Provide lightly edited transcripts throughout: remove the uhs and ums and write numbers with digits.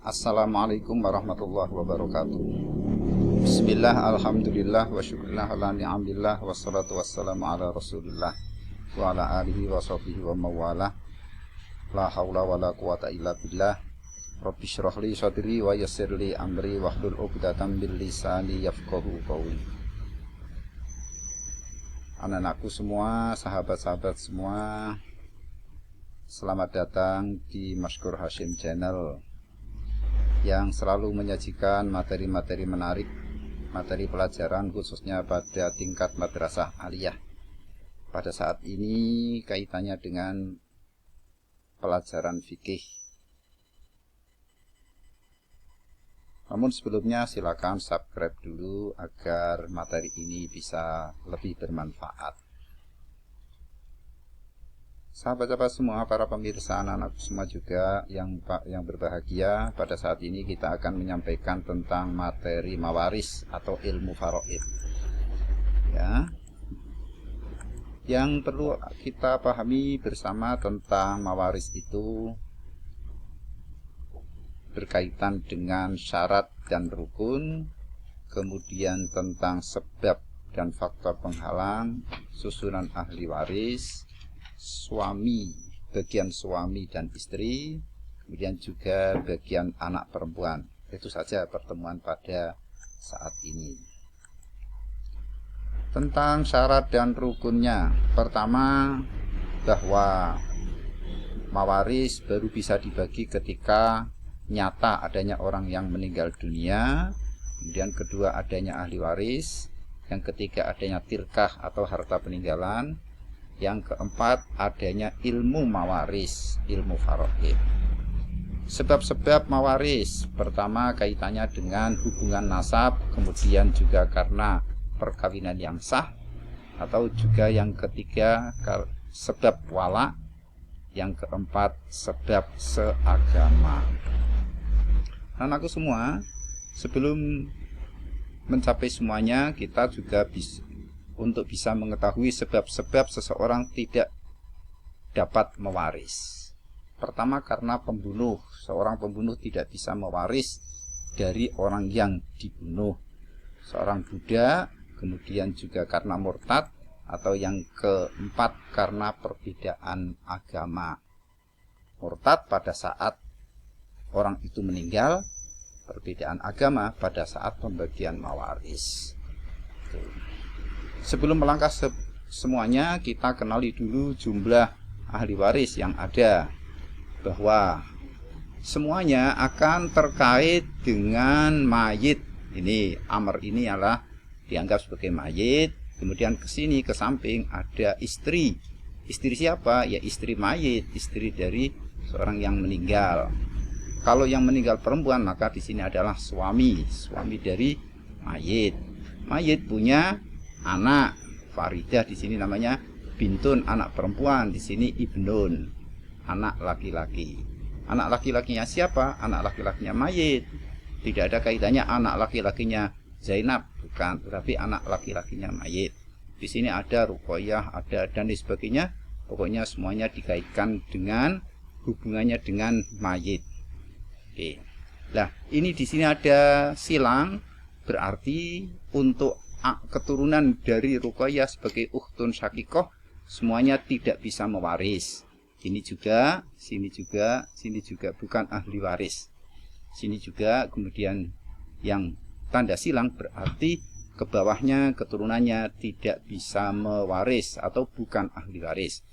Assalamualaikum warahmatullahi wabarakatuh. Bismillah, alhamdulillah, wa syukurillah, ala ni'amillah, wassalatu wassalamu ala rasulillah wa ala alihi wa sahbihi wa mawalah. La hawla wa la quwata illa billah. Rabbi syrah li sadri wa yassir li amri wahlul 'uqdatam min lisani yafqahu qawli. Anak-anakku semua, sahabat-sahabat semua, selamat datang di Mashkur Hashim Channel yang selalu menyajikan materi-materi menarik, materi pelajaran khususnya pada tingkat madrasah aliyah. Pada saat ini kaitannya dengan pelajaran fikih. Namun sebelumnya silakan subscribe dulu agar materi ini bisa lebih bermanfaat. Sahabat-sahabat semua, para pemirsa, anak-anak semua juga yang berbahagia, pada saat ini kita akan menyampaikan tentang materi mawaris atau ilmu faraid. Ya. Yang perlu kita pahami bersama tentang mawaris itu berkaitan dengan syarat dan rukun, kemudian tentang sebab dan faktor penghalang, susunan ahli waris, suami, bagian suami dan istri, kemudian juga bagian anak perempuan. Itu saja pertemuan pada saat ini. Tentang syarat dan rukunnya, pertama bahwa mawaris baru bisa dibagi ketika nyata adanya orang yang meninggal dunia, kemudian kedua adanya ahli waris, yang ketiga adanya tirkah atau harta peninggalan, yang keempat adanya ilmu mawaris, ilmu faraid. Sebab-sebab mawaris, pertama kaitannya dengan hubungan nasab, kemudian juga karena perkawinan yang sah, atau juga yang ketiga sebab wala, yang keempat sebab seagama. Anakku semua, sebelum mencapai semuanya, kita juga untuk bisa mengetahui sebab-sebab seseorang tidak dapat mewaris. Pertama karena pembunuh, seorang pembunuh tidak bisa mewaris dari orang yang dibunuh. Seorang budak, kemudian juga karena murtad, atau yang keempat karena perbedaan agama. Murtad pada saat orang itu meninggal, perbedaan agama pada saat pembagian mawaris. Sebelum melangkah semuanya, kita kenali dulu jumlah ahli waris yang ada, bahwa semuanya akan terkait dengan mayit. Ini amr ini adalah dianggap sebagai mayit. Kemudian ke sini ke samping ada istri. Istri siapa? Ya istri mayit, istri dari seorang yang meninggal. Kalau yang meninggal perempuan, maka di sini adalah suami dari mayit. Mayit punya anak, faridah di sini namanya bintun, anak perempuan, di sini ibnun, anak laki-laki. Anak laki-lakinya siapa? Anak laki-lakinya mayit. Tidak ada kaitannya anak laki-lakinya Zainab, bukan, tetapi anak laki-lakinya mayit. Di sini ada Ruqayyah, ada dan sebagainya. Pokoknya semuanya dikaitkan dengan hubungannya dengan mayit. Oke. Nah, ini di sini ada silang, berarti untuk keturunan dari Ruqayyah sebagai ukhtun syakikoh semuanya tidak bisa mewaris. Ini juga, sini juga, sini juga bukan ahli waris. Sini juga, kemudian yang tanda silang berarti ke bawahnya keturunannya tidak bisa mewaris atau bukan ahli waris.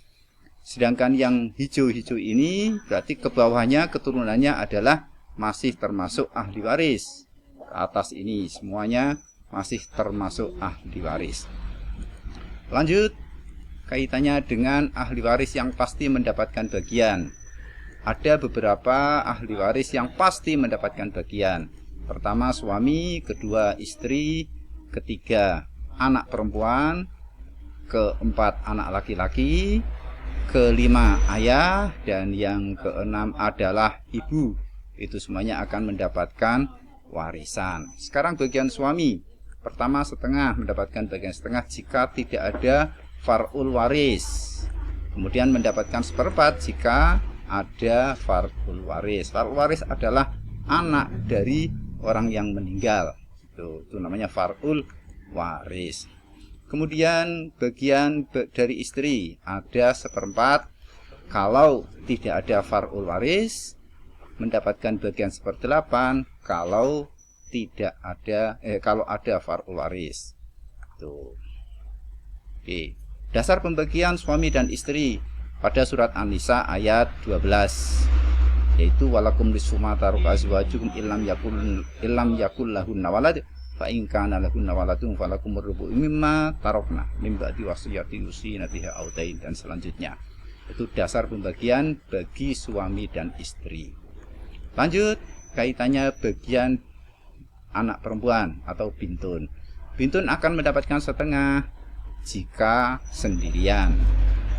Sedangkan yang hijau-hijau ini berarti ke bawahnya keturunannya adalah masih termasuk ahli waris. Ke atas ini semuanya masih termasuk ahli waris. Lanjut, kaitannya dengan ahli waris yang pasti mendapatkan bagian. Ada beberapa ahli waris yang pasti mendapatkan bagian. Pertama suami, kedua istri, ketiga anak perempuan, keempat anak laki-laki, kelima ayah, dan yang keenam adalah ibu. Itu semuanya akan mendapatkan warisan. Sekarang bagian suami. Pertama setengah, mendapatkan bagian setengah jika tidak ada far'ul waris. Kemudian mendapatkan seperempat jika ada far'ul waris. Far'ul waris adalah anak dari orang yang meninggal. Itu namanya far'ul waris. Kemudian bagian dari istri ada 1/4. Kalau tidak ada far'ul waris, mendapatkan bagian 1/8. Kalau tidak ada kalau ada far'ul waris. Tuh. Oke. Dasar pembagian suami dan istri pada surat An-Nisa ayat 12, yaitu walakum nisfu ma taraka azwajukum illam yakul lahunna walad fa in kana lahunna waladun falakum rubu' mimma tarakna mim ba'di wasiyati yusina biha aw dain, dan selanjutnya. Itu dasar pembagian bagi suami dan istri. Lanjut, kaitannya bagian anak perempuan atau bintun. Bintun akan mendapatkan 1/2 jika sendirian.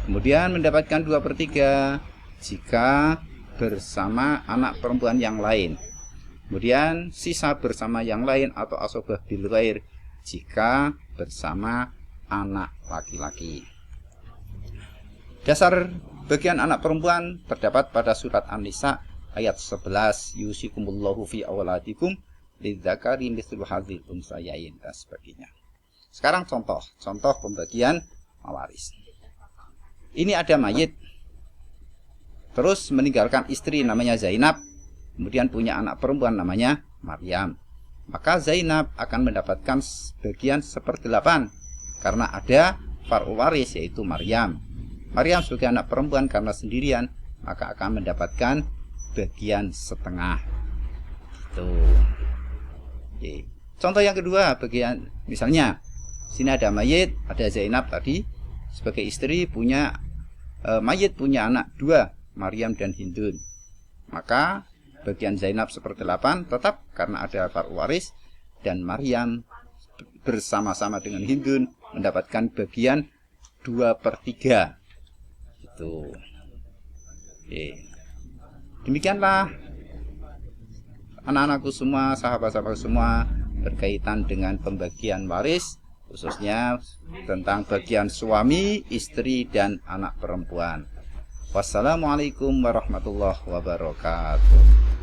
Kemudian mendapatkan 2/3 jika bersama anak perempuan yang lain. Kemudian sisa bersama yang lain atau asobah bil ghair jika bersama anak laki-laki. Dasar bagian anak perempuan terdapat pada surat An-Nisa ayat 11, yusikumullahu fi awladikum lidzakari mithlu hadzil unsayain, dan sebagainya. Sekarang contoh pembagian waris. Ini ada mayit, terus meninggalkan istri namanya Zainab, kemudian punya anak perempuan namanya Maryam. Maka Zainab akan mendapatkan bagian 1/8 karena ada far'ul waris yaitu Maryam. Maryam sebagai anak perempuan karena sendirian, maka akan mendapatkan bagian 1/2. Tuh. Oke. Contoh yang kedua, bagian misalnya sini ada mayit, ada Zainab tadi sebagai istri, punya mayit punya anak 2, Maryam dan Hindun. Maka bagian Zainab 1/8 tetap karena ada far'ul waris, dan Maryam bersama-sama dengan Hindun mendapatkan bagian 2/3. Itu. Oke. Demikianlah anak-anakku semua, sahabat-sahabatku semua, berkaitan dengan pembagian waris, khususnya tentang bagian suami, istri, dan anak perempuan. Wassalamualaikum warahmatullahi wabarakatuh.